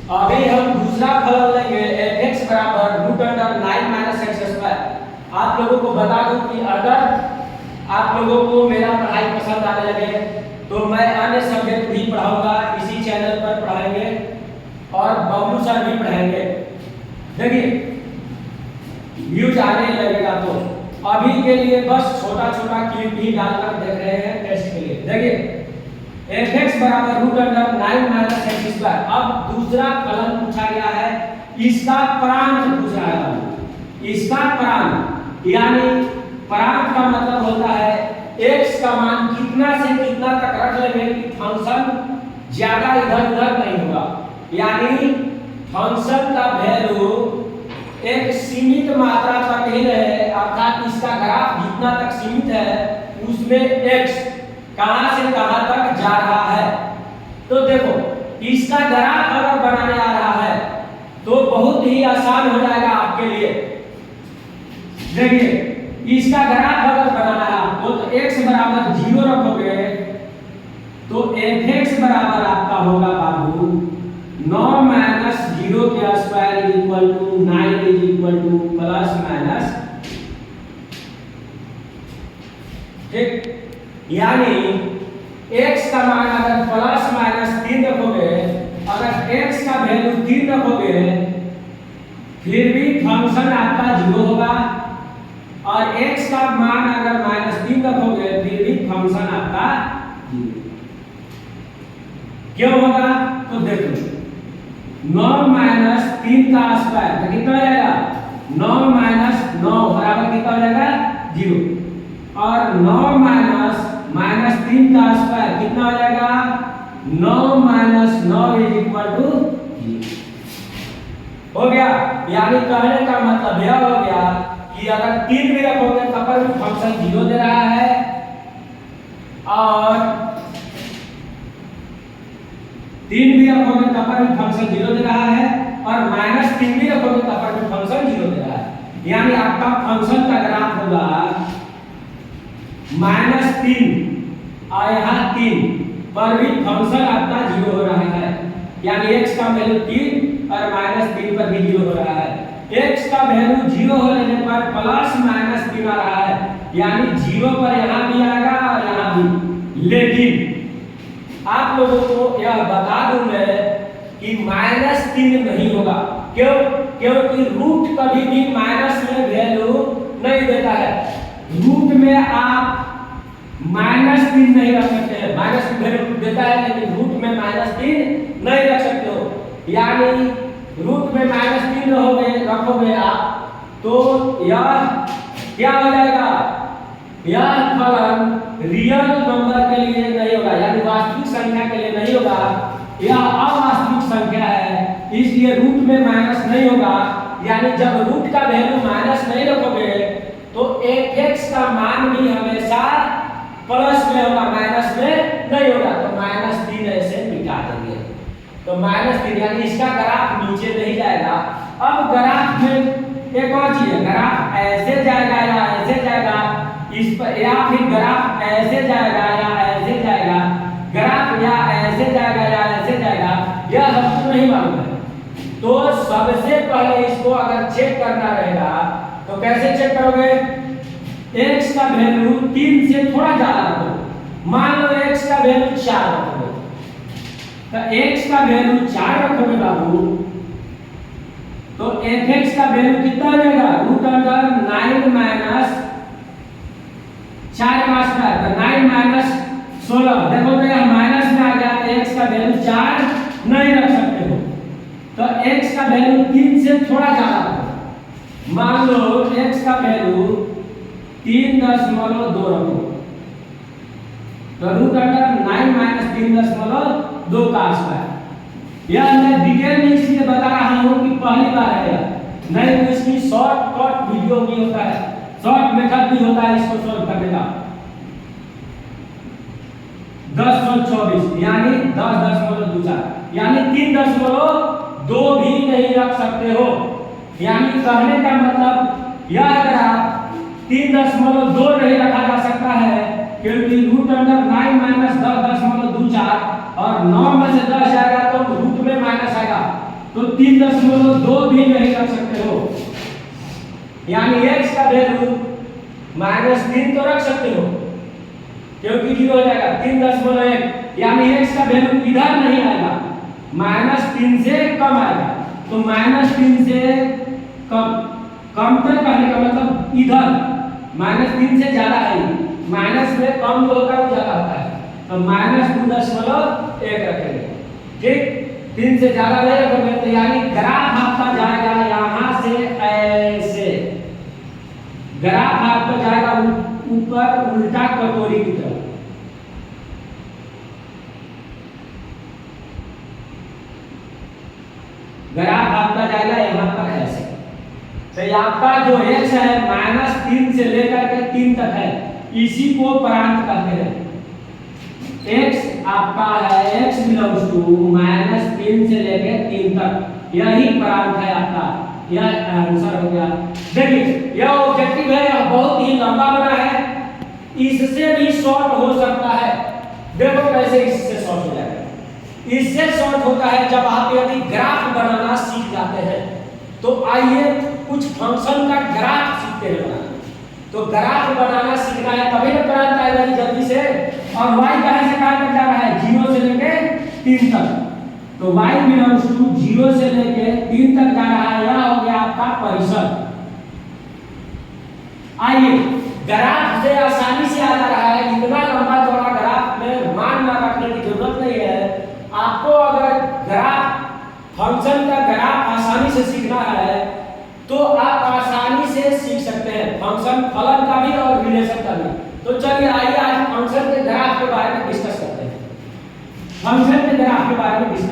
अभी हम दूसरा फलन लेंगे f(x) बराबर √9 - x²। आप लोगों को बता दूं कि अगर आप लोगों को मेरा पढ़ाई पसंद आने लगे तो मैं अन्य सब्जेक्ट भी पढ़ाऊंगा, इसी चैनल पर पढ़ाएंगे और बबलू सर भी पढ़ाएंगे। देखिए व्यूज आने लगेगा तो अभी के लिए बस छोटा छोटा क्लिप ही डालकर देख रहे हैं टेस्ट के लिए। देखिए f(x) बराबर √9 - x²। अब दूसरा फलन पूछा गया है, इसका प्रांत पूछ रहा है। इसका प्रांत यानी प्रांत का मतलब होता है x का मान कितना से कितना तक रख लेंगे कि फंक्शन ज्यादा इधर उधर नहीं होगा, यानी फंक्शन का वैल्यू एक सीमित मात्रा तक ही रहे, अर्थात इसका ग्राफ जितना तक सीमित है उसमें x कहां से कहां तक जा रहा है। तो देखो इसका ग्राफ अगर बनाने आ रहा है तो बहुत ही आसान हो जाएगा आपके लिए। देखिए इसका ग्राफ अगर बनाना है आपको तो x बराबर 0 रखोगे तो f(x) बराबर आपका होगा बाबू 9 - 0 के square equal to 9 equal to plus minus, ठीक। यानी x का मान अगर प्लस माइनस 3 रखोगे, अगर x का वैल्यू 3 रखोगे फिर भी फंक्शन आपका 0 होगा, और x का मान अगर -3 रखोगे फिर भी फंक्शन आपका 0 क्यों होगा। तो देखो 9 - 3 का स्क्वायर तो कितना हो जाएगा 9 - 9 बराबर कितना हो जाएगा 0, और 9 -3 का स्क्वायर कितना हो जाएगा 9 - 9 इक्वल टू 0 हो गया। यानी कहने का मतलब यह हो गया कि अगर 3 भी रखोगे तब पर भी फंक्शन 0 दे रहा है, और 3 भी रखोगे तब पर भी फंक्शन 0 दे रहा है, और -3 भी रखोगे तब पर भी फंक्शन 0 दे रहा है। यानी आपका फंक्शन का ग्राफ होगा -3 और यहाँ 3 पर भी फंक्शन आपका 0 हो रहा है, यानी x का वैल्यू 3 और -3 पर भी 0 हो रहा है। x का वैल्यू 0 होने पर प्लस -3 आ रहा है, यानी 0 पर यहाँ भी आएगा और यहाँ भी। लेकिन आप लोगों को यह बता दूं मैं कि -3 नहीं होगा। क्यों? क्योंकि रूट कभी भी माइनस में वैल्यू नहीं देता है। रूट में आप -3 नहीं रख सकते हैं, माइनस वैल्यू देता है लेकिन रूट में -3 नहीं रख सकते हो। यानी रूट में -3 रखोगे आप तो यह क्या हो जाएगा, यह फलन रियल नंबर के लिए नहीं होगा, यानी वास्तविक संख्या के लिए नहीं होगा, यह अवास्तविक संख्या है, इसलिए रूट में माइनस नहीं होगा। यानी जब रूट का वैल्यू माइनस नहीं रखोगे तो f(x) का मान भी हमेशा प्लस में होगा, माइनस में नहीं होगा। तो -3 ऐसे मिटा देंगे, तो -3 यानी इसका ग्राफ नीचे नहीं जाएगा। अब ग्राफ में एक और चीज है, ग्राफ ऐसे जाएगा या ऐसे जाएगा, इस पर या फिर ग्राफ ऐसे जाएगा या ऐसे जाएगा, ग्राफ या ऐसे जाएगा या ऐसे जाएगा, यह हमको नहीं मालूम है। तो सबसे पहले इसको अगर चेक करना रहेगा तो कैसे चेक करोगे, x का वैल्यू 3 से थोड़ा ज्यादा रखो। मान लो x का वैल्यू 4 रखोगे, तो x का वैल्यू 4 रखोगे बाबू, तो f(x) का वैल्यू कितना हो जाएगा √9 - 4 का स्क्वायर, तो 9 - 16। देखो तो यह माइनस में आ गया, तो x का वैल्यू 4 नहीं रख सकते हो, तो x का वैल्यू 3 से थोड़ा ज्यादा रखो। मान लो x का वैल्यू 3.2 रखो, तो √9 - 3.2 का स्क्वायर। यह मैं डिटेल में इसलिए बता रहा हूं कि पहली बार है यह, नहीं तो इसकी शॉर्टकट वीडियो भी होता है, शॉर्ट मेथड भी होता है इसको सॉल्व करने का। 1024 यानी 10.24, यानी 3.2 भी नहीं रख सकते हो। यानी कहने का मतलब यह ग्राफ 3.2 नहीं रखा जा सकता है, क्योंकि √9 - 10.24 और 9 में से 10 जाएगा तो रूट में माइनस आएगा, 3.2 भी नहीं रख सकते हो, यानी x का वैल्यू -3 तो रख सकते हो क्योंकि 0 हो जाएगा 3.1, यानी x का वैल्यू इधर नहीं आएगा, -3 से कम आएगा। तो -3 से कम तक कहने का मतलब इधर, -3 से ज्यादा है, माइनस में कम जो होता है वो ज्यादा होता है, तो -2.1 रखेंगे। ठीक, 3 से ज्यादा नहीं रखेंगे तो यानी ग्राफ आपका जाएगा यहाँ से ऐसे, ग्राफ आपका जाएगा ऊपर उल्टा कटोरी की तरफ। ग्राफ आपका जाएगा यहाँ पर ऐसे, तो आपका जो x है -3 से लेकर के 3 तक है, इसी को प्रांत कहते हैं। x आपका है x बिलोंग्स टू -3 से लेकर 3 तक, यही प्रांत है आपका, यह आंसर हो गया। देखिए यह ऑब्जेक्टिव है, बहुत ही लंबा बना है, इससे भी शॉर्ट हो सकता है। देखो कैसे इससे शॉर्ट हो जाएगा। इससे शॉर्ट होता है जब आप यदि ग्राफ बनाना सीख जाते हैं, तो आइए कुछ फंक्शन का ग्राफ सीखते हैं बनाना। तो ग्राफ बनाना सीखना है तभी ना प्रांत आएगा जल्दी से। और y कहां से कहां तक जा रहा है, 0 से लेके 3 तक, तो y बिलोंग्स टू 0 से लेके 3 तक जा रहा है, यह हो गया आपका परिसर। आइए ग्राफ से आसानी से आ जा रहा है, इतना लंबा चौड़ा ग्राफ में मान ना रखने की जरूरत नहीं है। आपको अगर ग्राफ फंक्शन का ग्राफ आसानी से सीखना है तो आप आसानी से सीख सकते हैं, फंक्शन फलन का भी और रिलेशन का भी। तो चलिए आइए आज फंक्शन के ग्राफ के बारे में डिस्कस करते हैं। फंक्शन के ग्राफ के बारे में डिस्कस